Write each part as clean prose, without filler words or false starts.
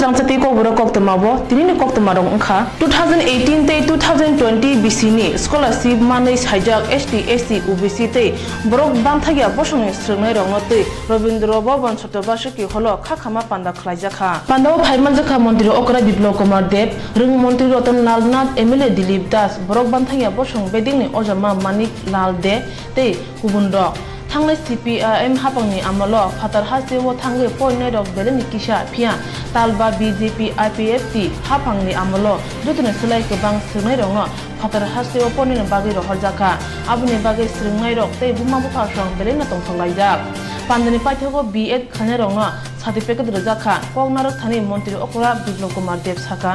srangchati ko boro koktmabo tinini koktmarong ongkha 2018 te 2020 BC ni scholarship manai saijak ST SC OBC te borok banthagia bosongi srungnai rong te Robindra Bhavan Chotobashiki holo khakhama panda khlaijakha pandao phaimanjakha mantri okra Biplop Kumar Deb rung mantri Ratan Lal Nath MLA Dilip Das borok banthagia bosong bedingni ojama Manik Lal De te kubundro Tanglai CPIM hapangni amalo phatar hasewo thangai poinai rok beleni kisa phia talba BJP IPFT hapangni amalo jotune sulai kebang srungnai rong phatar hasewo poinai bagi ro horjaka abuni bagi srungnai rok tei buma buka song belena tongthlaijak pandani paithago B.Ed khane rong certificate rojaka kognarok thani mantri okra Biplop Kumar Deb saka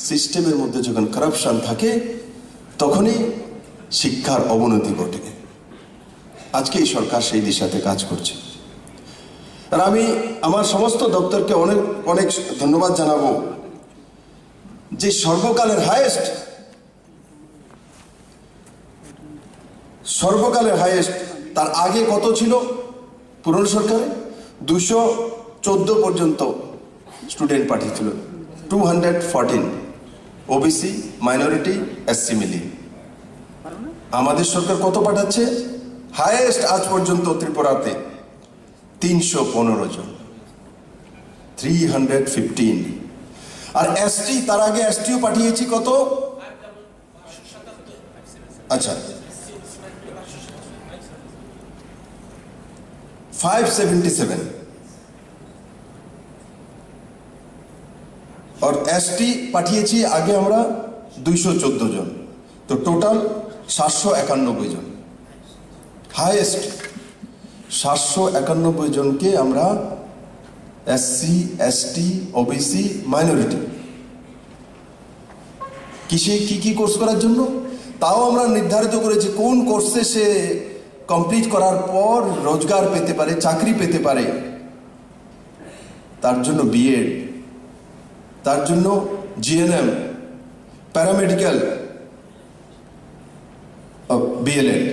সিস্টেমের মধ্যে যখন corruption থাকে তখনই শিক্ষার অবনতি ঘটে আজকে এই সরকার সেই দিশাতে কাজ করছে আর আমি আমার সমস্ত দপ্তরকে অনেক অনেক ধন্যবাদ জানাবো যে সর্বকালের হাইয়েস্ট তার আগে কত ছিল পুরনো সরকারে 214 পর্যন্ত স্টুডেন্ট পাঠিয়েছিল 214 ওবিসি মাইনরিটি এসসি মিলিয়ে আমাদের সরকার কত পাঠাচ্ছে হাইয়েস্ট আজ পর্যন্ত ত্রিপুরাতে 315 জন 315 আর এসটি তার আগে এসটিও পাঠিয়েছি কত আচ্ছা 577 और एसटी पाठिয়েছি আগে আমরা 214 জন তো টোটাল 791 জন হাইয়েস্ট 791 জনকে আমরা এসসি এসটি ওবিসি মাইনরিটি কিসে কি কোর্স করার জন্য তাও আমরা নির্ধারিত করেছি কোন কোর্সে সে কমপ্লিট করার পর রোজগার পেতে পারে চাকরি পেতে পারে তার জন্য বিএড তার জন্য জিএনএম প্যারামেডিক্যাল বিএলএড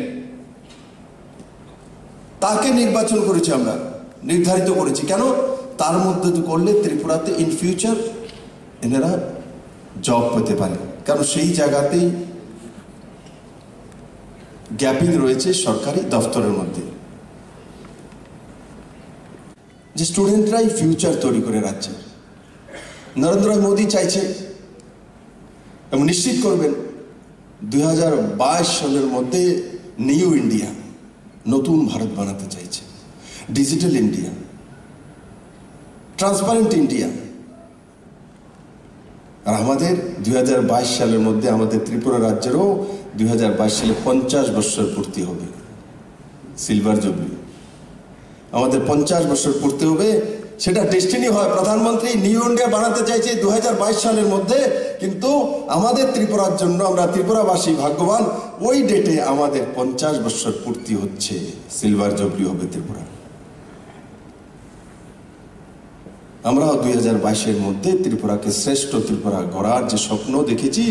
তাকে নির্বাচন করেছি আমরা নির্ধারিত করেছি কেন তার মধ্যে তো করলে ত্রিপুরাতে ইন ফিউচার এনারা জব পেতে পারে কারণ সেই জায়গাতেই গ্যাপিং রয়েছে সরকারি দপ্তরের মধ্যে যে স্টুডেন্টরাই ফিউচার তৈরি করে রাজ্যে নরেন্দ্র মোদী চাইছে এবং নিশ্চিত করবেন 2022 সালের মধ্যে নিউ ইন্ডিয়া নতুন ভারত বানাতে চাইছে ডিজিটাল ইন্ডিয়া ট্রান্সপারেন্ট ইন্ডিয়া আর আমাদের 2022 সালের মধ্যে আমাদের ত্রিপুরা রাজ্যেরও 2022 সালে 50 বছর পূর্তি হবে সিলভার জুবলি আমাদের 50 বছর পূর্তি হবে সেটা ডেস্টিনি হয় প্রধানমন্ত্রী নিউ ইন্ডিয়া বানাতে চাইছে 2022 সালের মধ্যে কিন্তু আমাদের ত্রিপুরার জন্য আমরা ত্রিপুরাবাসী ভাগ্যবান ওই ডেটে আমাদের 50 বছর পূর্তি হচ্ছে সিলভার জুবলি হবে ত্রিপুরা আমরা 2022 এর মধ্যে ত্রিপুরাকে শ্রেষ্ঠ ত্রিপুরা গড়ার যে স্বপ্ন দেখেছি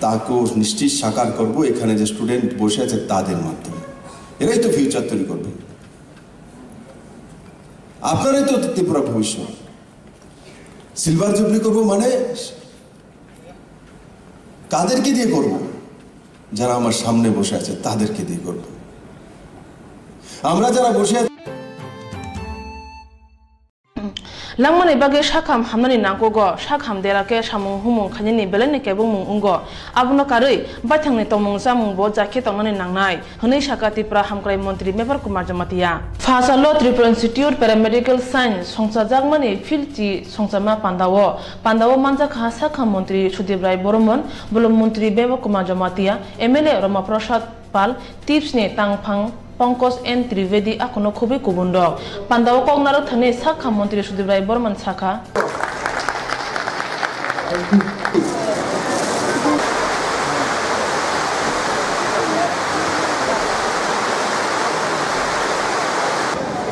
তাকে নিশ্চিত সাকার করব এখানে যে স্টুডেন্ট বসে আছে তাদের মাধ্যমে এরাই তো ফিউচার তৈরি করবে আপনারাই তো ত্রিপুরা ভবিষ্যৎ সিলভার জুবলি করব মানে কাদেরকে দিয়ে করব যারা আমার সামনে বসে আছে তাদেরকে দিয়ে করব আমরা যারা বসে আছি langmani bage shakham hamnani nangkogo shakham derake samung humung khanini beleni kebung mung ungo abuno karui baithangni tomung samung bo jakhe tongnani nangnai honei saka Tripura hamkrai mantri Biplop Kumar Jamatia Phasalo Tripura Institute Paramedical Science songchajak filchi songchama pandawo manjakha shakham mantri Sudip Rai Boromon bolom mantri Biplop Kumar Jamatia MLA Rama Prasad Pal tips ni tangphang Pankaj N Trivedi akono খুবই কুবুন্ডক পান্দাও কগনারক থানে শাখা মন্ত্রী সুদীপ রায় বর্মন শাখা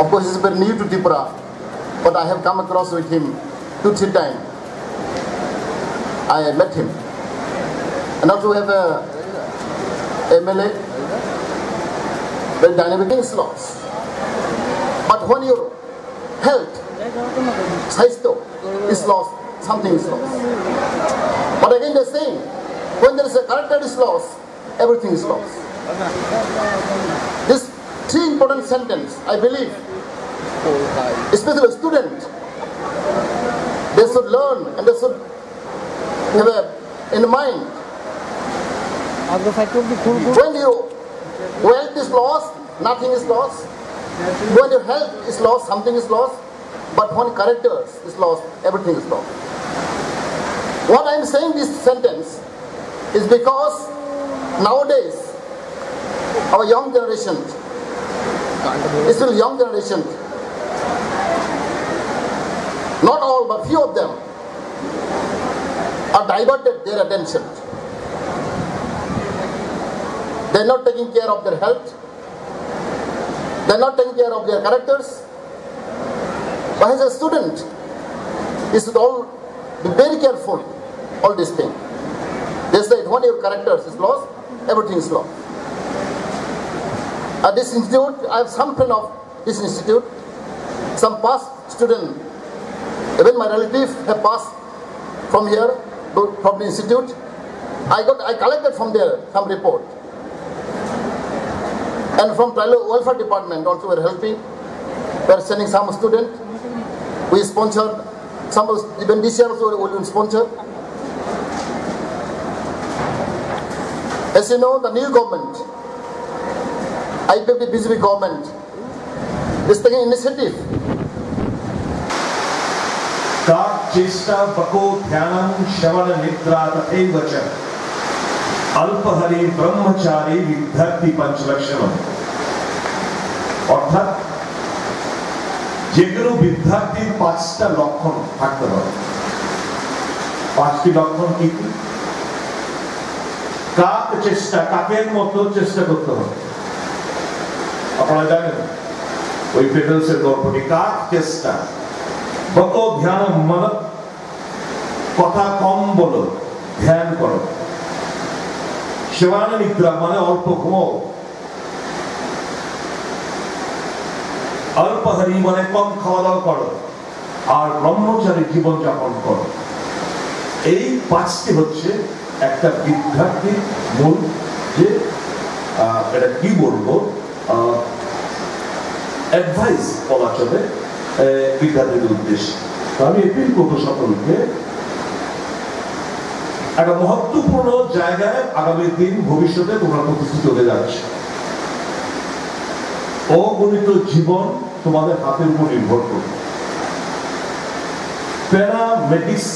Of course, he's very new to Tripura, but I have come across with him 2-3 times. I met him, and also we have a MLA. Very dynamic laws. But when your health, saisto is lost, something is lost. But again the same, when there is a character is lost, everything is lost. This three important sentence, I believe, especially a student, they should learn and they should have in mind. When your wealth is lost, nothing is lost. When your health is lost, something is lost. But when character is lost, everything is lost. What I am saying this sentence is because nowadays our young generation, still young generation, not all but few of them are diverted their attention. They are not taking care of their health. They are not taking care of their characters. But as a student, you should all be very careful, all these things. They said when your characters is lost, everything is lost. At this institute, I have some friend of this institute, some past student, even my relatives have passed from here, from the institute. I collected from there some report. And from Tribal Welfare Department also we are helping. We are sending some student. We sponsored some, even this year also we will sponsor. As you know, the new government, IPFD BJP government, is taking initiative. का चेष्टा बको ध्यानं श्रवण निद्रा तथैव च अल्पहरि ब्रह्मचारी विद्यार्थी पंचलक्षणम অর্থাৎ যেগুলো বিদ্যার্থীর পাঁচটা লক্ষণ থাকতে হবে পাঁচটি লক্ষণ কি কি কাক চেষ্টা কাকের মতো চেষ্টা করতে হবে আপনারা জানেন ওই পেডেলসের গল্পটি কাক চেষ্টা বকো ধ্যান মন কথা কম বলো ধ্যান করো সেবান নিদ্রা মানে অল্প ঘুমাও অল্পহারি মানে কম খাওয়া দাওয়া করো আর ব্রহ্মচারী জীবন যাপন করো এই পাঁচটি হচ্ছে একটা বিদ্যার্থীর মূল যে এটা কি বলবো অ্যাডভাইস বলা চলে বিদ্যার্থীদের উদ্দেশ্যে আমি এপিল করবো সকলকে একটা মহত্বপূর্ণ জায়গায় আগামী দিন ভবিষ্যতে তোমরা প্রতিষ্ঠিত হতে যাচ্ছে অগণিত জীবন তোমাদের হাতের উপর নির্ভর করবে paramedics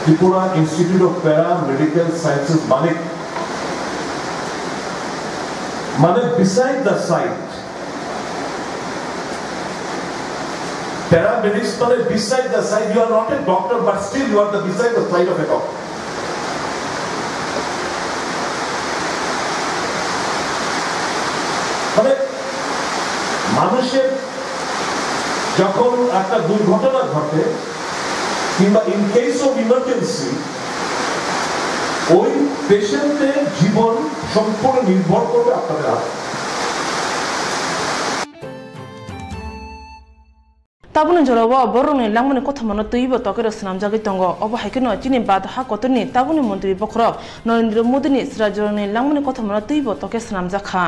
Tripura institute of paramedical sciences মানে বিসাইড দ্য সাইট paramedics মানে beside the side you are not a doctor but still you are the beside the side of a doctor মানে মানুষের যখন একটা দুর্ঘটনা ঘটে কিংবা ইন কেস অফ ইমার্জেন্সি ওই পেশেন্টের জীবন সম্পূর্ণ নির্ভর করবে আপনাদের হাতে তাবুন জলবা বরুণে লাংমনে কথা মনে তৈব তকের স্নাম জাগি তঙ্গ অবহাইকেন চিনি বাদ হা কতনি তাবুনি মন্ত্রী বখরক নরেন্দ্র মোদীনি রাজ্যনি লাংমনে কথা মনে তৈব তকে স্নাম জাখা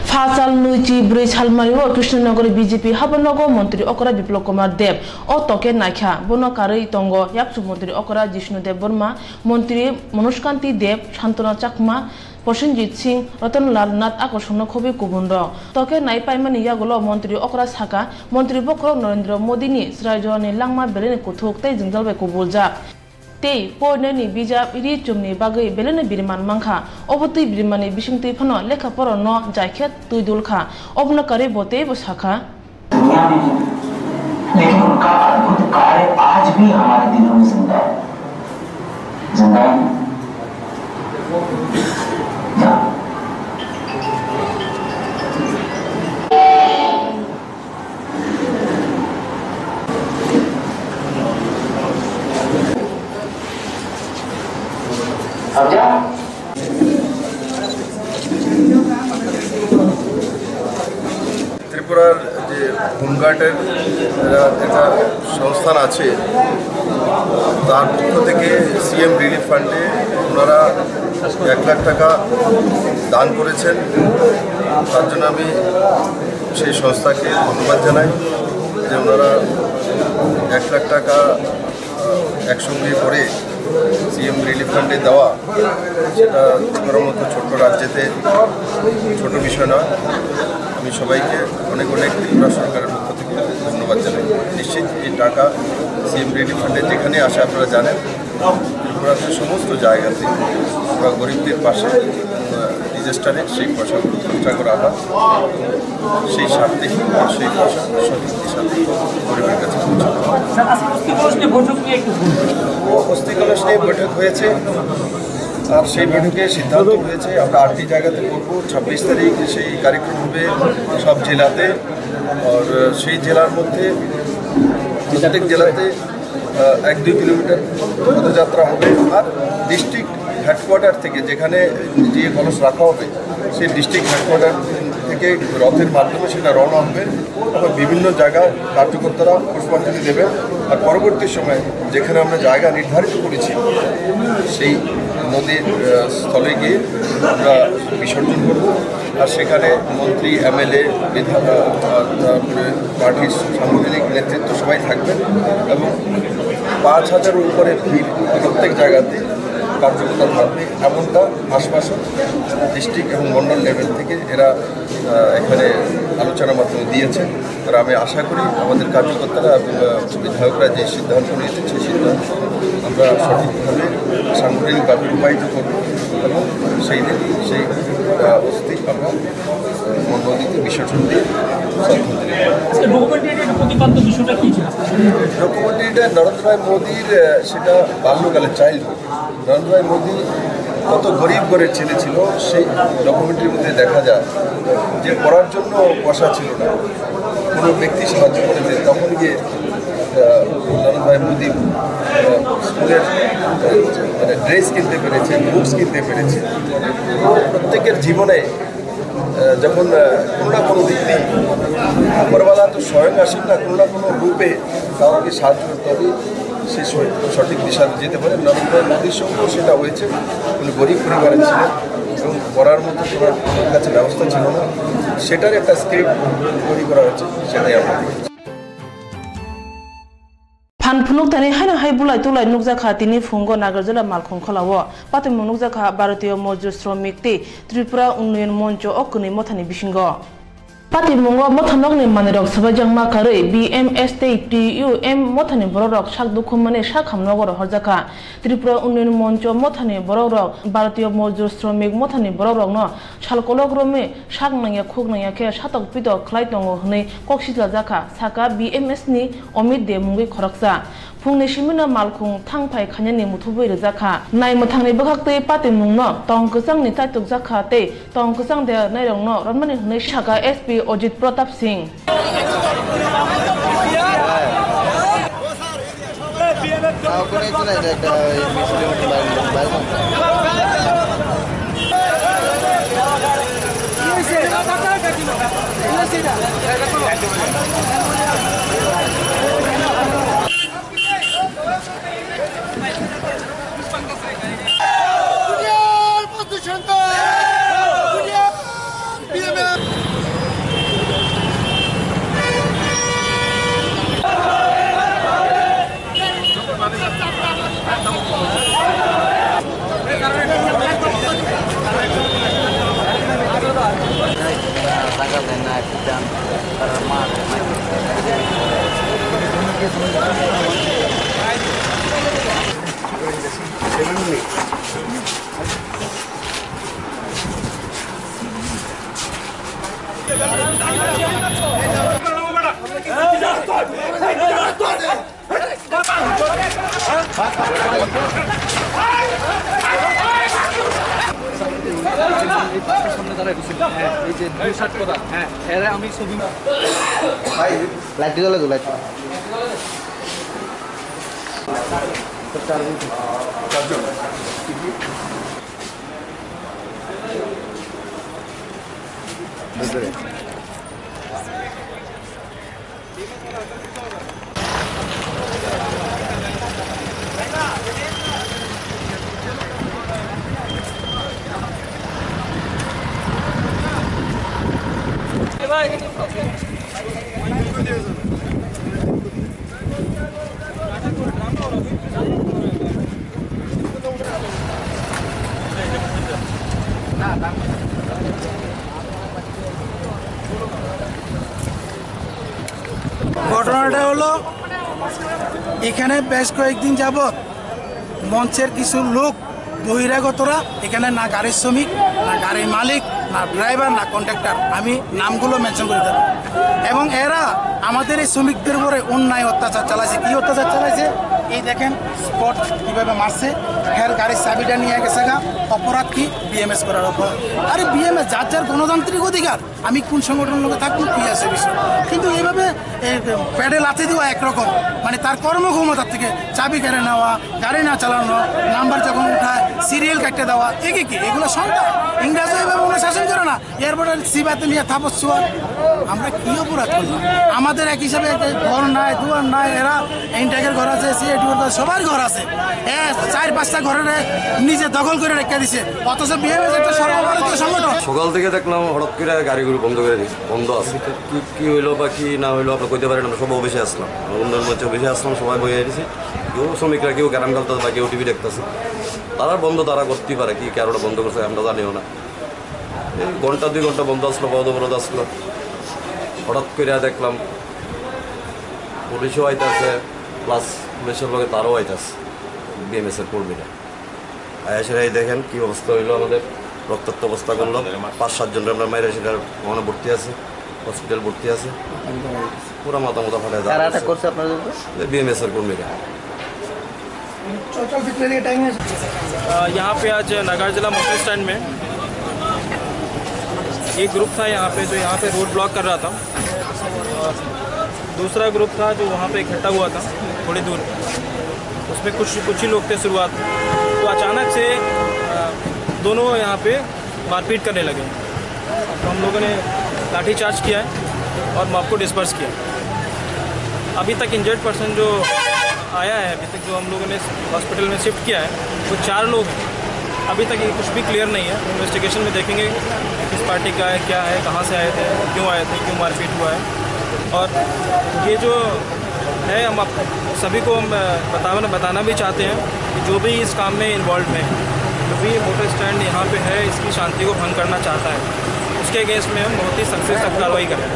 ফাসাল নুইচি ব্রে ছালমারিও কৃষ্ণনগর বিজেপি হাবনগর মন্ত্রী অকরা বিপ্লব কুমার দেব ও তকে নাইখা বনকারই তঙ্গ ইয়াকসু মন্ত্রী অকরা জিষ্ণুদেব বর্মা মন্ত্রী মনুষ্কান্তি দেব শান্তনা চাকমা প্রসেনজিৎ সিং রতনলাল নাথ আকর্ষণ খুবই কুবুন্ড তকে নাই পাইমানি ইয়াগুলো মন্ত্রী অকরা সাকা মন্ত্রী বখর নরেন্দ্র মোদীনি রাজ্যনি লাংমা বেলেনি কুথুক তাই জিংজালবাই কুবুলজাক তেই পয়নেনি বিজাব ইরি চুমনি বাগৈ বেলেনে বিরমান মাংখা অবতৈ বিরমানি बिसिंतै फनो लेखा पर न जायखेत तुई दुलखा अबनकारे बोते बसाखा दुनिया में है लेकिन उनका अद्भुत कार्य आज भी हमारे दिलों में जिंदा है ত্রিপুরার যে হোমগার্ডের একটা সংস্থান আছে, তার পক্ষ থেকে সিএম রিলিফ ফান্ডে ওনারা 1 লাখ টাকা দান করেছেন। তার জন্য আমি সেই সংস্থাকে ধন্যবাদ জানাই যে ওনারা 1 লাখ টাকা একসঙ্গে করে সিএম রিলিফ ফান্ডে দেওয়া, সেটা করার মতো ছোট্ট রাজ্যেতে ছোট বিষয় নয়। আমি সবাইকে অনেক অনেক ত্রিপুরা সরকারের পক্ষ থেকে ধন্যবাদ জানাই। নিশ্চিত এই টাকা সিএম রিলিফ ফান্ডে যেখানে আসে আপনারা জানেন, ত্রিপুরার সমস্ত জায়গাতে আমরা গরিবদের পাশে ডিজাস্টারে সেই পয়সাগুলো খরচা করা হয়, সেই স্বার্থে সেই পয়সা সঠিক হিসাবে গরিবের কাছে অস্থি কলস নিয়ে বৈঠক হয়েছে। আর সেই বৈঠকে সিদ্ধান্ত হয়েছে আমরা 8টি জায়গাতে করব। 26 তারিখ সেই কার্যক্রম হবে সব জেলাতে। আর সেই জেলার মধ্যে প্রত্যেক জেলাতে 1-2 কিলোমিটার পদযাত্রা হবে। আর ডিস্ট্রিক্ট হেডকোয়ার্টার থেকে যেখানে যে কলস রাখা হবে সেই ডিস্ট্রিক্ট হেডকোয়ার্টার থেকে রথের মাধ্যমে সেটা রওনা হবে এবং বিভিন্ন জায়গায় কার্যকর্তারা পুষ্পাঞ্জলি দেবেন। আর পরবর্তী সময়ে যেখানে আমরা জায়গা নির্ধারিত করেছি সেই নদীর স্থলে গিয়ে আমরা বিসর্জন করব। আর সেখানে মন্ত্রী, এমএলএ, তারপরে পার্টির সাংগঠনিক নেতৃত্ব সবাই থাকবেন এবং 5000-এর উপরে ভিড় প্রত্যেক জায়গাতে কার্যকর্তা থাকবে এমনটা আশ্বাসন ডিস্ট্রিক্ট এবং মন্ডল লেভেল থেকে এরা এখানে আলোচনার মাধ্যমে দিয়েছে। আর আমি আশা করি আমাদের কার্যকর্তারা এবং বিধায়করা যে সিদ্ধান্ত নিয়েছেন সেই সিদ্ধান্ত আমরা সঠিকভাবে সাংগঠনিকভাবে রূপায়িত করব এবং সেই দিন সেই অস্থি আমরা নদীতে বিসর্জন দিয়ে ডকুমেন্টারিটা নরেন্দ্র ভাই মোদীর, সেটা বাল্যকালের চাইল্ডহুড। নরেন্দ্র ভাই মোদী কত গরিব ঘরের ছেলে ছিল সেই ডকুমেন্টারির মধ্যে দেখা যায় যে পড়ার জন্য পয়সা ছিল না, কোনো ব্যক্তি সাহায্য করে দেয়। তখন গিয়ে নরেন্দ্র ভাই মোদী স্কুলের মানে ড্রেস কিনতে পেরেছে, বুকস কিনতে পেরেছে। প্রত্যেকের জীবনে যখন কোনো না কোনো দিক দিয়ে উপরওয়ালা তো স্বয়ং আসেন না, কোনো না কোনো রূপে কাউকে সাহায্য করতে হবে, সে সঠিক দিশা যেতে পারে। নরেন্দ্র মোদীর সঙ্গেও সেটা হয়েছে। উনি গরিব পরিবারের ছিলেন এবং পড়ার মতো তোমার কাছে ব্যবস্থা ছিল না, সেটার একটা স্ক্রিপ্ট তৈরি করা হয়েছে, সেটাই আমরা দেখেছি। ফানফুনুক তানি হাইনা হাই বুলাই তুলাই নুকজাখা তিনি ফুঙ্গ নাগারজলা মালখং খলাও পাতিমু নুকজাখা ভারতীয় মজদুর শ্রমিক তে ত্রিপুরা উন্নয়ন মঞ্চ অকুনি মথানি বিসিঙ্গ পাতিমুঙ্গ মথানকনি মানেরক সবাইজাং মাকাरै BMS তে TUM মথানি বড়রক শাক দুখমনে শাখামনগর হরজাখা ত্রিপুরা উন্নয়ন মঞ্চ মথানি বড়রক ভারতীয় মজদুর শ্রমিক মথানি বড়রক ন সালকলগ্রমে শাকনাঙ্গা খুগনাঙ্গা কে সাতক পিতক খ্লাইতঙ্গ হनै কক্সিজলা জাখা সাকা BMS नि অমিত দে মুঙ্গি খরকসা फुंनि सिमिना मालखुं थांफाय खान्यानि मुथुबै रजाखा नाय मथांनि बखाक्ते पातिमुं न तंगकसांनि ताइतुक जाखा ते तंगकसां दे नायरं न रनमानि हनै शाखा SP अजित प्रताप सिंह লাইট জ্বলে তো লাইট ঘটনাটা হলো এখানে বেশ কয়েকদিন যাবৎ মঞ্চের কিছু লোক বহিরাগতরা এখানে না গাড়ির শ্রমিক, না গাড়ির মালিক, না ড্রাইভার, না কন্ডাক্টর, আমি নামগুলো মেনশন করে দেব, এবং এরা আমাদের এই শ্রমিকদের উপরে অন্যায় অত্যাচার চালাইছে। কি অত্যাচার চালাইছে এই দেখেন, স্পট কীভাবে মারছে, হের গাড়ির চাবিটা নিয়ে গেছে গা, অপরাধ কি বিএমএস করার অপরাধ। আরে বিএমএস যার যার গণতান্ত্রিক অধিকার, আমি কোন সংগঠনের লোকে থাকবো কি আছে বিষয়, কিন্তু এইভাবে প্যাডে লাথি দেওয়া একরকম, মানে তার কর্মক্ষমতার থেকে চাবি কেড়ে নেওয়া, গাড়ি না চালানো, নাম্বার যখন উঠায় সিরিয়াল কাটতে দেওয়া, একে কি এগুলো সন্তান ইংরেজও এইভাবে আমরা শাসন করে না, এরপরে সিবাতে নিয়ে থাপস ছোঁয়া। আমরা কি অপরাধ করলাম? আমাদের এক হিসাবে ঘর নাই, দুয়ার নাই, এরা ইনটেকের ঘর আছে, সিএটিওর ঘর, সবার ঘর আছে, 4-5টা ঘরের নিজে দখল করে রেখে দিছে, অথচ বিএমএস একটা সর্বভারতীয় সংগঠন। সকাল থেকে দেখলাম হঠাৎ করে গাড়িগুলো বন্ধ করে দিচ্ছে, বন্ধ আছে। কি হইলো বা কি না হইলো আমরা কইতে পারি না, আমরা সব অফিসে আসলাম, উন্নয়ন মঞ্চে অফিসে আসলাম, সবাই বইয়ে দিয়েছি, কেউ শ্রমিকরা কেউ গ্যারাম গালতেছে বা কেউ টিভি দেখতেছে, তারা বন্ধ তারা করতেই পারে, কি কারোটা বন্ধ করছে আমরা জানিও না। এই 1-2 ঘন্টা বন্ধ আসলো, পদ অবরোধ আসলো, হঠাৎ করে দেখলাম পুলিশও আইতেছে, প্লাস পুলিশের লগে তারও আইতেছে বিএমএসের কর্মীরা। আয়াসের এই দেখেন কী অবস্থা হইলো, আমাদের রক্তাক্ত অবস্থা করলো, 5-7 জনের আমরা মাইরে সেটা ওখানে ভর্তি আছে, হসপিটাল ভর্তি আছে, পুরো মাথা ফাটে যায় বিএমএসের কর্মীরা। यहाँ पे आज नगर जिला मोटर स्टैंड में एक ग्रुप था यहाँ पे जो यहाँ पे रोड ब्लॉक कर रहा था, और दूसरा ग्रुप था जो वहाँ पे इकट्ठा हुआ था थोड़ी दूर, उसमें कुछ ही लोग थे शुरुआत में, तो अचानक से दोनों यहाँ पे मारपीट करने लगे। तो हम लोगों ने लाठीचार्ज किया है और मॉब को डिस्पर्स किया। अभी तक इंजर्ड पर्सन जो आया है, अभी तक जो हम लोगों ने हॉस्पिटल में शिफ्ट किया है वो 4 लोग हैं। अभी तक ये कुछ भी क्लियर नहीं है, इन्वेस्टिगेशन में देखेंगे किस पार्टी का है, क्या है, कहाँ से आए थे, क्यों मारपीट हुआ है। और ये जो है हम आप सभी को हम बताना भी चाहते हैं कि जो भी इस काम में इन्वॉल्व है, जो भी मोटर स्टैंड यहाँ पे है इसकी शांति को भंग करना चाहता है, उसके अगेंस्ट में हम बहुत ही सख्त से सख्त कार्रवाई करें।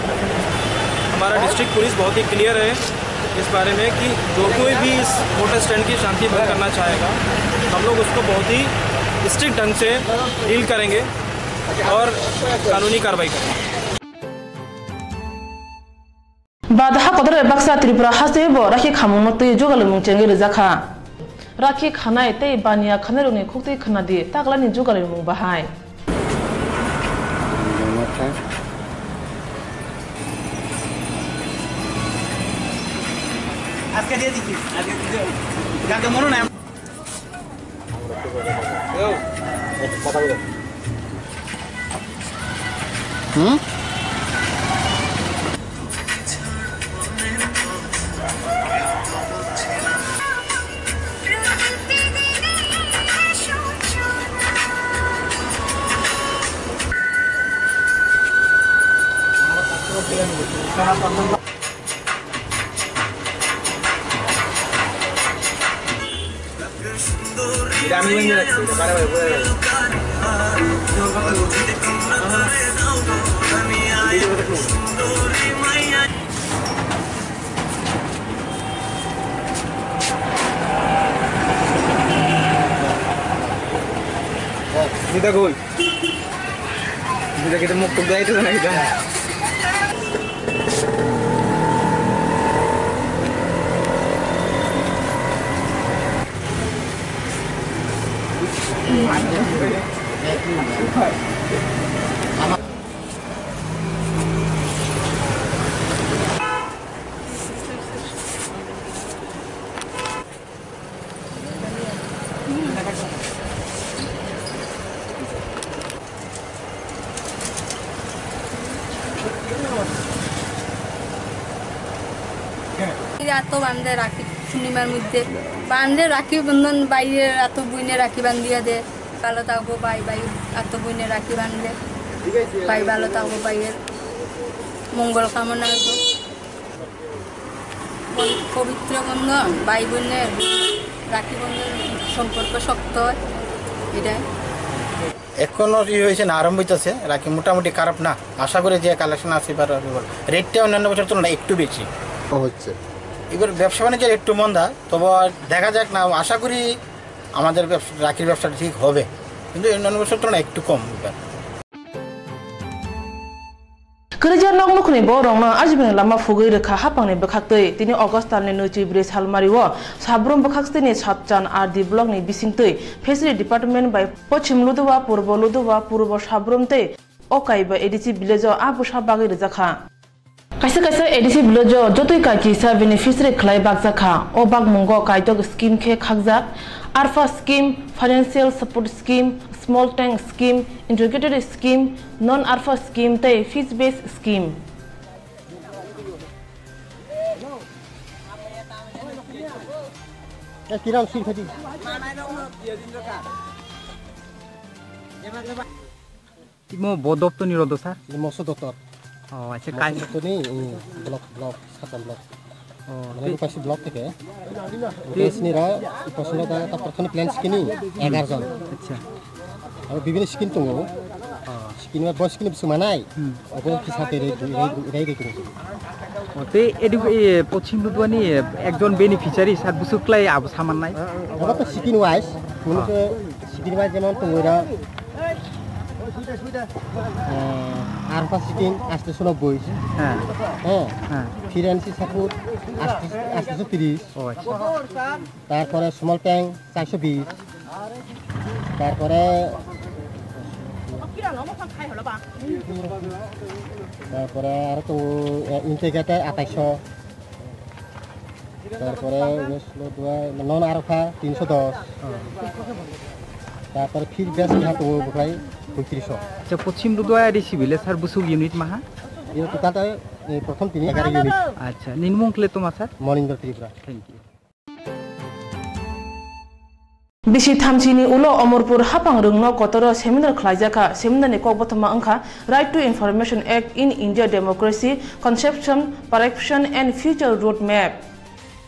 हमारा डिस्ट्रिक्ट पुलिस बहुत ही क्लियर है इस बारे में कि जो कोई भी इस मोटर स्टैंड की शांति भंग करना चाहेगा, हम लोग उसको बहुत ही स्ट्रिक्ट ढंग से डील करेंगे और कानूनी कार्रवाई करेंगे। बाधा कदर बक्सा त्रिपुरा हासे बो राखी खामुमते जोगाल मुंचेंगे रजाखा राखी खानाय ते बानिया खानेरुनि खुक्ति खानादि तागलानि जोगाल मुं बाहाय আজকে দিয়ে দিচ্ছি, আজকে গাকে মনে নাই কথা বলো। আমি বন্ধ রাখছি বারে বারে বলে এটা গোল এটা মুখ তো দেয় তো না এটা এত বান্ধে রাখি পূর্ণিমার মধ্যে বান্ধে রাখি বন্ধন বাইরে এত বইনে রাখি বান্ধিয়া দে ভালো থাকবো ভাই এত বইনে রাখি বান্ধে ভাই ভালো থাকবো ভাইয়ের মঙ্গল কামনা হতো পবিত্র বন্ধন ভাই বোনের রাখি বন্ধন সম্পর্ক শক্ত হয় এটাই এখনো হয়েছে না আরম্ভ হইতেছে রাখি মোটামুটি খারাপ না আশা করি যে কালেকশন আসতে পারে রেটটা অন্যান্য বছর তুলনায় একটু বেশি হচ্ছে এবার ব্যবসা বাণিজ্যের একটু মন্দা তবে দেখা যাক না আশা করি আমাদের রাখির ব্যবসাটা ঠিক হবে কিন্তু অন্যান্য বছর তুলনায় একটু কম এবার Kerja nok nuk ni borong na ajbeng lama fugui rekha hapang ni bekhak tei tini August tal ni nuci bris halmari wo sabrum bekhak tini satchan RD block ni bising tei Fishery Department by Pochim Luduwa Purbo Luduwa Purbo sabrum tei okai ba edisi bilejo abu sabagi rejakha kaisa edisi bilejo jotoi kai kisa beneficiary khlai bak jakha o bak mungo kaitok scheme khe khakjak ARFA scheme, Financial Support Scheme, Small Tank Scheme, Integrated Scheme, Non-ARFA Scheme, tei Fish-Based Scheme. Imo bodop to ni rodo sir? Imo sodotor. Oh, acha kai to ni blok satan blok. মানে পাশে block থেকে টেসনিরা পছন্দ করে তা প্রথমে plan skinny 11 জন আচ্ছা আর বিভিন্ন skin তো স্কিন বা বস স্কিন সুমানাই ওকে কি সাথে রে ওতে এডি পশ্চিম লুদুয়ানি একজন বেনিফিশিয়ারি সাত বুসুকলাই আবু সামান নাই ওটা তো স্কিন ওয়াইজ কোন স্কিন ওয়াইজ যেমন তোমরা ARFA স্কিন 890 হ্যাঁ হ্যাঁ ফিনান্সিয়াল সাপোর্ট 830 ও আচ্ছা তারপরে স্মল ট্যাঙ্ক 420 তারপরে আর তো ইন্টিগ্রেটেড 2800 তারপরে নন ARFA 310 তারপরে ফিল বেস হাতো ভাই 3500 আচ্ছা পশ্চিম লুদুয়া রিসিভিলে স্যার বুসুক ইউনিট মাহা এই টোটালটা প্রথম 11 ইউনিট আচ্ছা নিনমংকলে তোমা sir Maninder Tripura thank you Bisi thamchini ulo Omorpur hapang rungno kotoro seminar khlaijaka seminar ni kokbotoma angkha Right to Information Act in India Democracy Conception, Perception and Future Roadmap.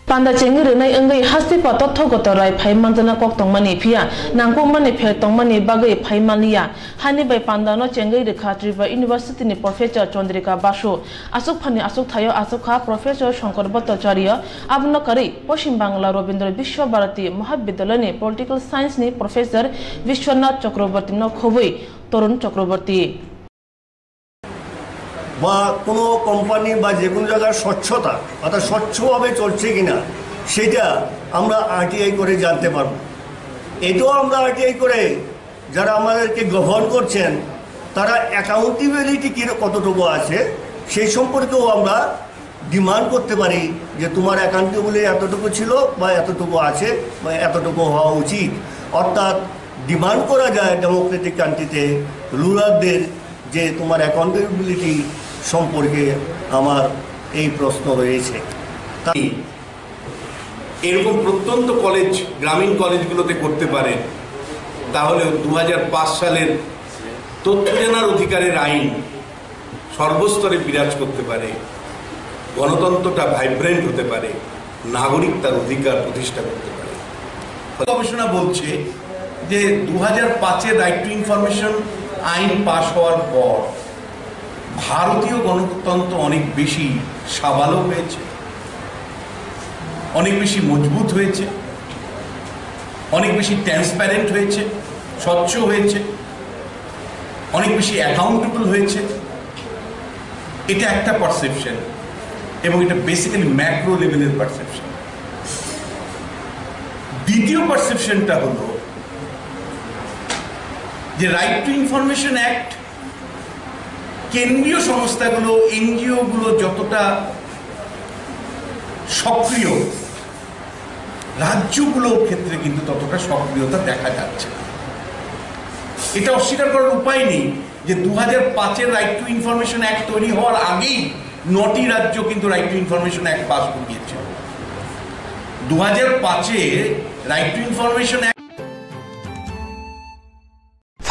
Panda chengi renai engai hasti patotho gotorai phai mandana kok tongmani phia nangko mani phe tongmani bagai phai maliya hani bai panda no chengi rekha Tribhuvan University ni Professor Chandrika Basu asuk phani asuk thayo asuk kha Professor Shankar Bhattacharya abno kari Paschim Bangla Rabindra Vishwa Bharati Mahavidyalaya ni Political Science ni Professor Vishwanath Chakraborty no khoboi Torun Chakraborty বা কোনো company বা যে কোনো জায়গার স্বচ্ছতা অর্থাৎ স্বচ্ছভাবে চলছে কিনা সেটা আমরা আরটিআই করে জানতে পারব এটাও আমরা আরটিআই করে যারা আমাদেরকে গভর্ন করছেন তারা অ্যাকাউন্টেবিলিটি কতটুকু আছে সেই সম্পর্কেও আমরা ডিমান্ড করতে পারি যে তোমার অ্যাকাউন্টেবিলিটি এতটুকু ছিল বা এতটুকু আছে বা এতটুকু হওয়া উচিত অর্থাৎ ডিমান্ড করা যায় ডেমোক্রেটিক কান্ট্রিতে রুলারদের যে তোমার অ্যাকাউন্টেবিলিটি সম্পর্কে আমার এই প্রশ্ন রয়েছে এরকম প্রত্যন্ত কলেজ গ্রামীণ কলেজগুলোতে করতে পারেন তাহলে 2005 সালের তথ্য জানার অধিকারের আইন সর্বস্তরে বিরাজ করতে পারে গণতন্ত্রটা ভাইব্রেন্ট হতে পারে নাগরিক তার অধিকার প্রতিষ্ঠা করতে পারে গবেষণা বলছে যে 2005-এর রাইট টু ইনফরমেশন আইন পাশ হওয়ার পর ভারতীয় গণতন্ত্র অনেক বেশি সাবালো হয়েছে অনেক বেশি মজবুত হয়েছে অনেক বেশি ট্রান্সপারেন্ট হয়েছে স্বচ্ছ হয়েছে অনেক বেশি অ্যাকাউন্টেবল হয়েছে এটা একটা পারসেপশন এবং এটা বেসিক্যালি ম্যাক্রো লেভেলের পারসেপশন দ্বিতীয় পারসেপশনটা হলো যে রাইট টু ইনফরমেশন অ্যাক্ট কেন্দ্রীয় সংস্থাগুলো এনজিওগুলো যতটা সক্রিয় রাজ্যগুলোর ক্ষেত্রে কিন্তু ততটা সক্রিয়তা দেখা যাচ্ছে এটা অস্বীকার করার উপায় নেই যে 2005-এর রাইট টু ইনফরমেশন অ্যাক্ট তৈরি হওয়ার আগেই 9টি রাজ্য কিন্তু right to information act pass করিয়েছে 2005-এ right to information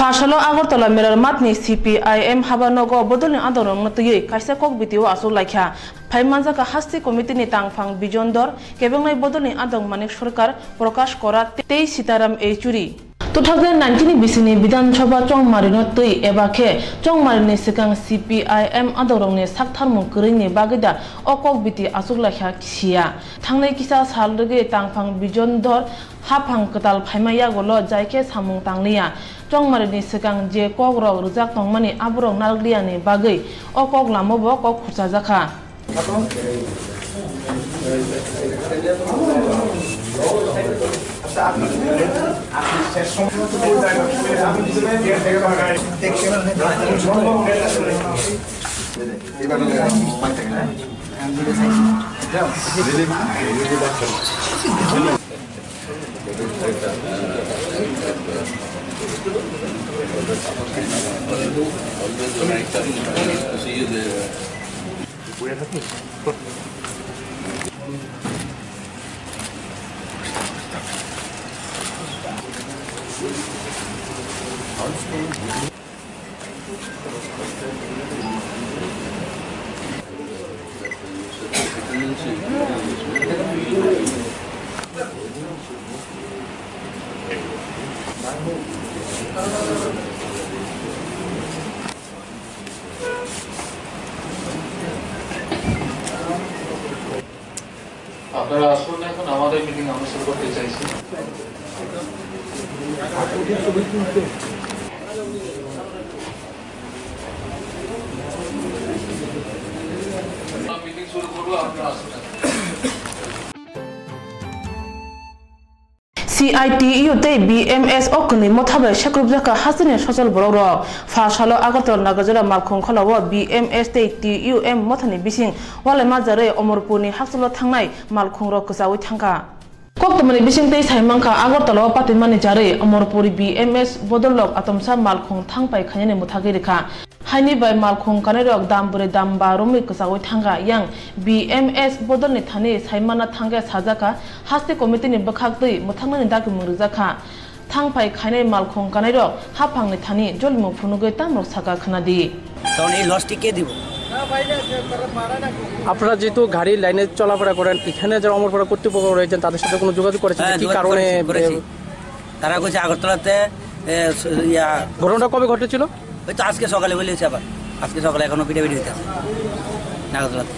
Fashalo Agartala Mirror Matni CPIM Habanogo Bodolin Adorom Notoye Kaisa Kok Bitio Aso Laikha Paimanzaka Hasti Committee ni Tangfang Bijondor Kebengai Bodolin Adong Manik Sorkar Prakash Kora Tei Sitaram Echuri 2019 bisini Bidan Choba Chong Marino Tui Ebake Chong Marini Sekang CPIM Adorongni Sakthar Mukrini Bagida Okok Biti Asuk Laikha Kisia Tangnai Kisa Salrege Tangfang Bijondor Hapang Ketal Paimaya Golo Jaike Samung Tanglia Chong Marini Sekang Je Kogrok Rujak Tongmani Abrong Nalgliani Bagai Okok Lamobo Kok Kusazaka আপনারা আসুন এখন আমাদের meeting আমরা শুরু করতে চাইছি meeting শুরু করব আপনারা আসুন CITU te BMS okni mothabe shakrubjaka hasine social borok Fashalo Agartala Nagajara Malkhong Khalawo BMS te TUM mothani bising wale majare Omorpuni Haksulo thangnai Malkhong ro kusawi thangka Koktomani bising te saimangka Agartala patimani jare Omorpuri BMS bodolok atomsa Malkhong thangpai khanyane muthagirika Haini by Malkhong Kanerok Dambure Damba Rumi Kusawi Thanga Yang BMS Bodolni Thani Saimana Thanga Sajaka Hasti Committee ni Bakhakti Muthangani Daki Murizaka Thangpai Khane Malkhong Kanerok Hapangni Thani Jolmo Funuge Tamrok Saka Khanadi তখন এই লসটি কে দিব আপনারা যেহেতু গাড়ি লাইনে চলাফেরা করেন এখানে যারা অমরপাড়া কর্তৃপক্ষ রয়েছেন তাদের সাথে কোনো যোগাযোগ করেছেন কি কারণে তারা কইছে আগরতলাতে ঘটনাটা কবে ঘটেছিল ওই তো আজকে সকালে বলেছে আবার আজকে সকালে এখনো পিটাপিটি হইতেছে আগরতলাতে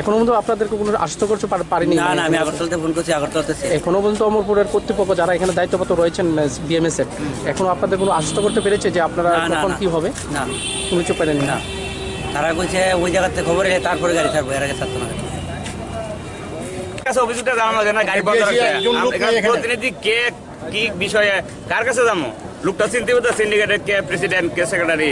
এখনো পর্যন্ত আপনাদেরকে কোনো আশ্বস্ত করতে পারেনি না না আমি আগরতলাতে ফোন করছি আগরতলাতে এখনো পর্যন্ত অমরপুরের কর্তৃপক্ষ যারা এখানে দায়িত্বরত রয়েছেন বিএমএস এর এখনো আপনাদের কোনো আশ্বস্ত করতে পেরেছে যে আপনারা কখন কি হবে না কোনো কিছু পারেনি না তারা কইছে ওই জায়গাতে খবর এলে তারপরে গাড়ি ছাড়বো এর আগে ছাড়তো না কাছে অভিযোগটা জানানো যায় না গাড়ি বন্ধ রাখছে এখানে প্রতিনিধি কে কি বিষয়ে কার কাছে যাবো লোকটা চিনতে হবে সিন্ডিকেটের কে প্রেসিডেন্ট কে সেক্রেটারি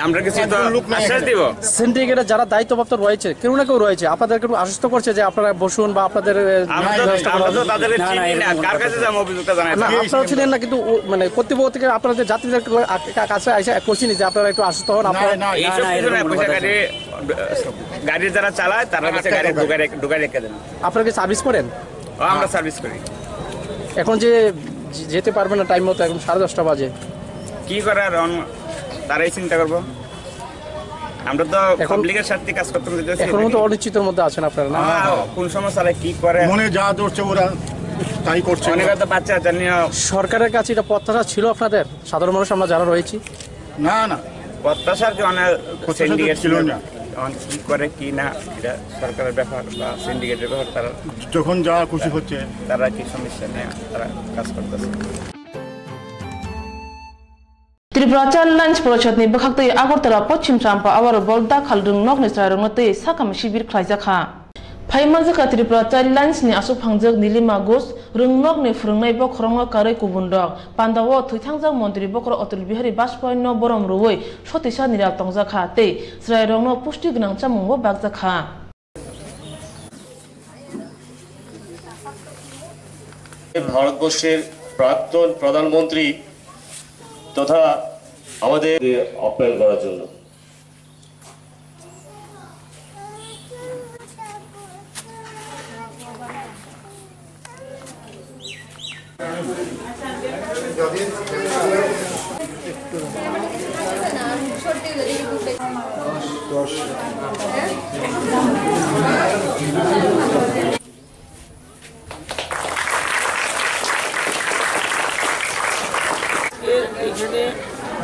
আমরা কিছু তো আশ্বাস দিব সিন্ডিকেটের যারা দায়িত্বপ্রাপ্ত রয়েছে কেউ না কেউ রয়েছে আপনাদেরকে আশ্বস্ত করছে যে আপনারা বসুন বা আপনাদের আমরা তো তাদের চিনি না কার কাছে যাবো অভিযোগটা জানাই না আপনারা ছিলেন না কিন্তু মানে কর্তৃপক্ষ থেকে আপনাদের যাত্রীদের কাছে এসে কোচিনি যে আপনারা একটু আশ্বস্ত হন আপনারা এইসব কিছু না পয়সা গাড়ি যারা চালায় তারা কাছে গাড়ি ঢুকাই রেখে দেন আপনারা কি সার্ভিস করেন আমরা সার্ভিস করি এখন যে যেতে পারবে না টাইম মতো এখন 10:30 বাজে কি করার তারাই চিন্তা করবো আমরা তো পাবলিকের স্বার্থে কাজ করতে দিতেছি এখন তো অনিশ্চিতের মধ্যে আছেন আপনারা না কোন সময় চালায় কি করে মনে যা ধরছে ওরা তাই করছে অনেক তো বাচ্চা জানিও সরকারের কাছে এটা প্রত্যাশা ছিল আপনাদের সাধারণ মানুষ আমরা যারা রয়েছি না না প্রত্যাশার কি অনেক সিন্ডিকেট ছিল না কি করে কি না এটা সরকারের ব্যাপার বা সিন্ডিকেটের ব্যাপার তারা যখন যা খুশি হচ্ছে তারা কি সমস্যা নিয়ে তারা কাজ করতেছে Tripura Challenge Project ni bakhakte Agartala Pochim Champa awar bolda khaldung nok ni sra rongte sakam shibir khlaijaka Phaimanjaka Tripura Challenge ni asu phangjak Nilima Ghosh rungnok ni phurungnai bo khorongno kare kubundok Pandawo thuithangjak Mantri Bokro Atul Bihari Bajpai no borom ruwei Sotisa nira tongjaka te sra rongno pushti gnang chamung bo bagjaka ভারতবর্ষের প্রাক্তন প্রধানমন্ত্রী তথা আমাদের আপ্যায়ন করার জন্য এখানে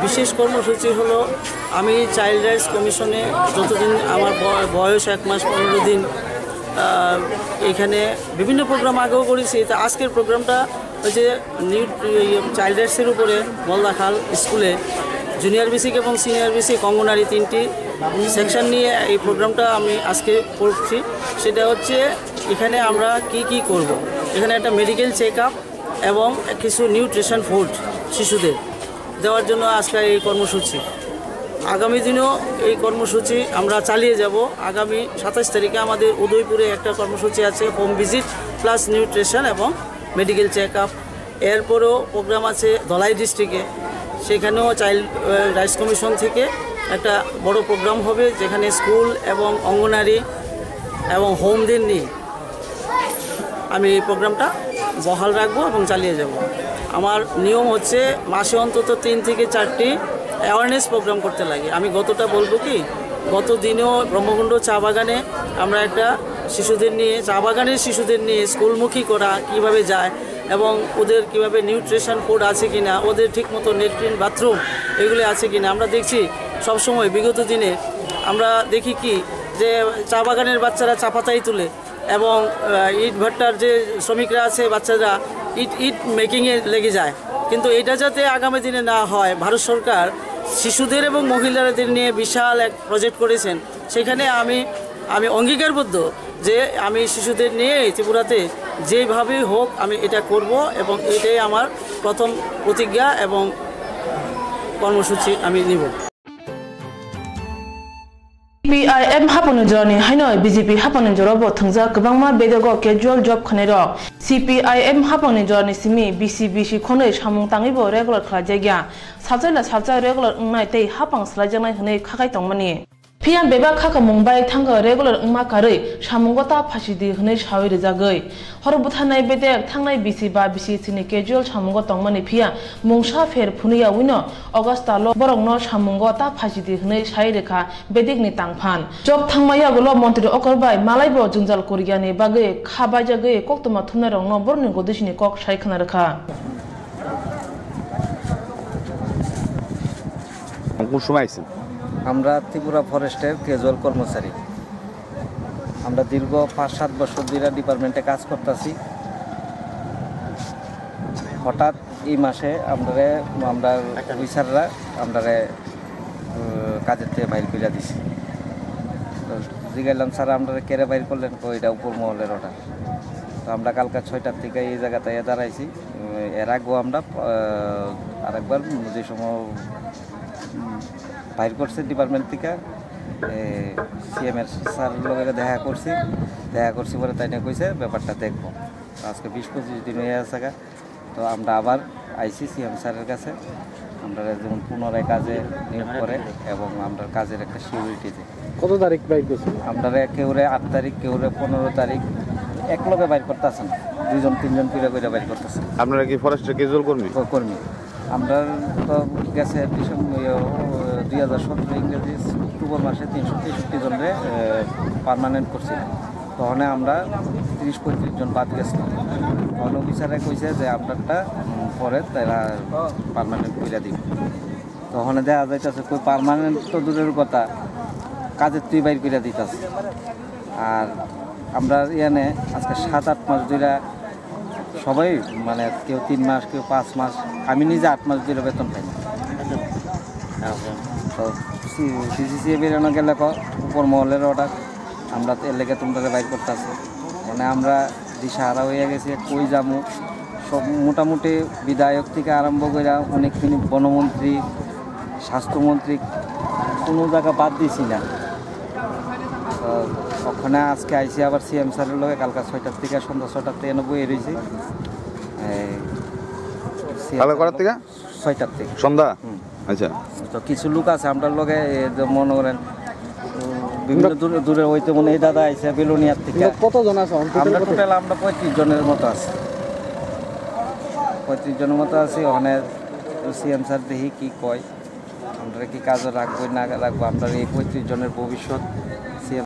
বিশেষ কর্মসূচি হলো আমি চাইল্ড রাইটস কমিশনে যতদিন আমার বয়স 1 মাস 15 দিন এখানে বিভিন্ন প্রোগ্রাম আগেও করেছি। তা আজকের প্রোগ্রামটা হচ্ছে নিউ চাইল্ড রাইটসের উপরে মলদাখাল স্কুলে জুনিয়র বেসিক এবং সিনিয়র বেসিক অঙ্গনারী 3টি সেকশন নিয়ে এই প্রোগ্রামটা আমি আজকে করছি। সেটা হচ্ছে এখানে আমরা কি করব। এখানে একটা মেডিকেল চেক আপ এবং কিছু নিউট্রিশন ফুড শিশুদের দেওয়ার জন্য আজকে এই কর্মসূচি। আগামী দিনেও এই কর্মসূচি আমরা চালিয়ে যাব। আগামী 27 তারিখে আমাদের উদয়পুরে একটা কর্মসূচি আছে, হোম ভিজিট প্লাস নিউট্রিশন এবং মেডিকেল চেক আপ। এরপরেও প্রোগ্রাম আছে ধলাই ডিস্ট্রিক্টে, সেখানেও চাইল্ড রাইটস কমিশন থেকে একটা বড় প্রোগ্রাম হবে, যেখানে স্কুল এবং অঙ্গনারী এবং হোমদের নিয়ে আমি এই প্রোগ্রামটা বহাল রাখবো এবং চালিয়ে যাব। আমার নিয়ম হচ্ছে মাসে অন্তত 3 থেকে 4টি অ্যাওয়ারনেস প্রোগ্রাম করতে লাগে। আমি গতটা বলবো কি, গত দিনেও ব্রহ্মকুণ্ড চা বাগানে আমরা একটা শিশুদের নিয়ে, চা বাগানের শিশুদের নিয়ে স্কুলমুখী করা কিভাবে যায় এবং ওদের কিভাবে নিউট্রিশন ফুড আছে কিনা, ওদের ঠিকমতো লেট্রিন বাথরুম এগুলো আছে কিনা আমরা দেখছি সবসময়। বিগত দিনে আমরা দেখি কি যে চা বাগানের বাচ্চারা চা পাতাই তুলে এবং ইট ভাট্টার যে শ্রমিকরা আছে বাচ্চারা ইট মেকিংয়ে লেগে যায়। কিন্তু এটা যাতে আগামী দিনে না হয়, ভারত সরকার শিশুদের এবং মহিলাদের নিয়ে বিশাল এক প্রজেক্ট করেছেন। সেখানে আমি অঙ্গীকারবদ্ধ যে আমি শিশুদের নিয়ে ত্রিপুরাতে যেভাবেই হোক আমি এটা করব এবং এটাই আমার প্রথম প্রতিজ্ঞা এবং কর্মসূচি আমি নিব। CPIM hapon joni hainoi BJP hapon jorobo thangja kwbangma bedago casual job khane rok CPIM hapon joni simi BCBC khonoi samung tangibo regular khlajagya sajala sajai regular ngnai tei hapang slajanai hne khakai tongmani Pian beba khaka mumbai thanga regular ngma karei samungota phasidi hne shawi rejagai horobuthanai bedek thangnai BC ba BC sini casual samungo tongmani phia mungsa fer phuniya wino augusta lo borokno samungota phasidi hne shai rekha bedikni tangphan job thangmaya golo montri okorbai malaibo jungjal koryani bagai khabajagai koktoma thumna rongno borni godisini kok shai khana rekha কোন সময় আইছেন? আমরা ত্রিপুরা ফরেস্টের casual কর্মচারী। আমরা দীর্ঘ 5-7 বছর ধরে ডিপার্টমেন্টে কাজ করতেছি। হঠাৎ এই মাসে আমরা অফিসাররা আমরারে কাজের থেকে বাইর করে দিছি। জিজ্ঞাসলাম স্যার আমরা কেড়ে বাইর করলেন, এটা উপর মহলের অর্ডার। তো আমরা কালকে 6টার থেকে এই জায়গাতে দাঁড়াইছি। এর আগেও আমরা আরেকবার যে সময় বাইর করছে ডিপার্টমেন্ট থেকে সিএমের স্যারের লগে দেখা করছি পরে তাই নিয়ে কইছে ব্যাপারটা দেখবো। আজকে 20-25 দিন হয়ে আছে। তো আমরা আবার আইসি সিএম স্যারের কাছে, আমরা যেমন পুনরায় কাজে নিয়োগ করে এবং আমরা কাজের একটা সিকিউরিটি দিই। কত তারিখ বাইর করছে? আমরা কেউরে 8 তারিখ, কেউরে 15 তারিখ এক লগে বাইর করতেছে না, 2-3 করে বাইর করতেছে। আপনারা কি ফরেস্টের ক্যাজুয়াল কর্মী? আমরা তো গেছে 2017 ইংরেজি অক্টোবর মাসে 363 জনরে পার্মানেন্ট করছিল। তখন আমরা 30-35 জন বাদ গেছিলাম। তখন অফিসারে কইছে যে আপনারটা পরে তারা পার্মানেন্ট করে দিব। তখন দেখা যাইতেছে কই পার্মানেন্ট তো দূরের কথা, কাজের তুই বাইর করে দিতেছে। আর আমরা এখানে আজকে 7-8 মাস ধরে সবাই মানে কেউ 3 মাস, কেউ 5 মাস, আমি নিজে 8 মাস ধরে বেতন পাই না। তো সিসিসিএ বেরোনো গেলে উপর মহলের অর্ডার, আমরা এর লেগে তোমরা বাইর করতেছি। মানে আমরা দিশাহারা হয়ে গেছি, কই যাবো। সব মোটামুটি বিধায়ক থেকে আরম্ভ করে অনেকখানি বনমন্ত্রী, স্বাস্থ্যমন্ত্রী কোনো জায়গা বাদ দিছি না। ওখানে আজকে আইসি আবার সিএম স্যারের লগে কালকা 6টার থেকে সন্ধ্যা 6টার থেকে বইয়ে রয়েছি। 6টার থেকে সন্ধ্যা। আচ্ছা, তো কিছু লোক আছে আমরা লগে মনে করেন বিভিন্ন দূরে হইতে মনে এই দাদা আইসে বেলুনিয়ার থেকে। কতজন আছে? আমরা টোটাল 35 জনের মতো আছে। 35 জনের মতো আছি ওখানে সিএম স্যার দেখি কি কয় আমরা কি কাজে রাখবো না রাখবো আমরা এই 35 জনের ভবিষ্যৎ সিএম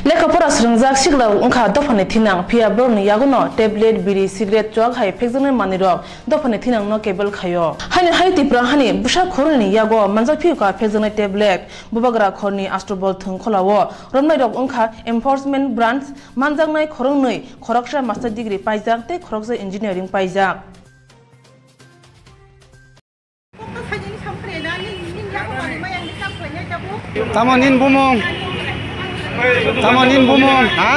लेखाफोरा स्रोंजाक सिगलाव उनखा दफानि थिनां फिया ब्रनि यागुनो टेबलेट बिरि सिगरेट चक हाय फेकजने मानिरक दफानि थिनां न केबल खायो हानि हाय तिप्रा हानि बुसा खरनि यागो मानजा फिउका फेकजने टेबलेट बुबाग्रा खरनि आस्ट्रबल थुं खलावो रमनाय रक उनखा एनफोर्समेंट ब्रांच मानजांनाय खरंनै खरकसा मास्टार डिग्री पाइजाक ते खरकसा engineering पाइजाक Tamanin bumong ha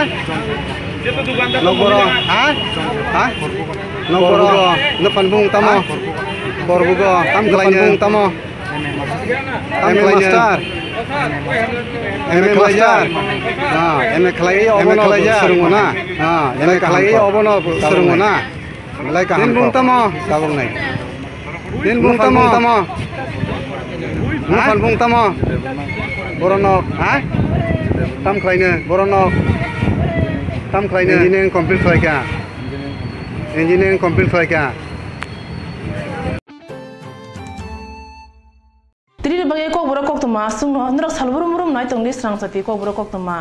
nogoro ha nogoro napanbung tamo borbugo tam panbung tamo tam master eme khlai obono surungona eme khlai obono surungona lai ka bung tamo kabung nai bung tamo napanbung tamo boronok ha tam khlaine boronok tam khlaine engineering complete khlaika engineering complete khlaika Tiri bagi kok borok kok tuma sungno ndrak salburum nai tong di serang sati kok borok kok tuma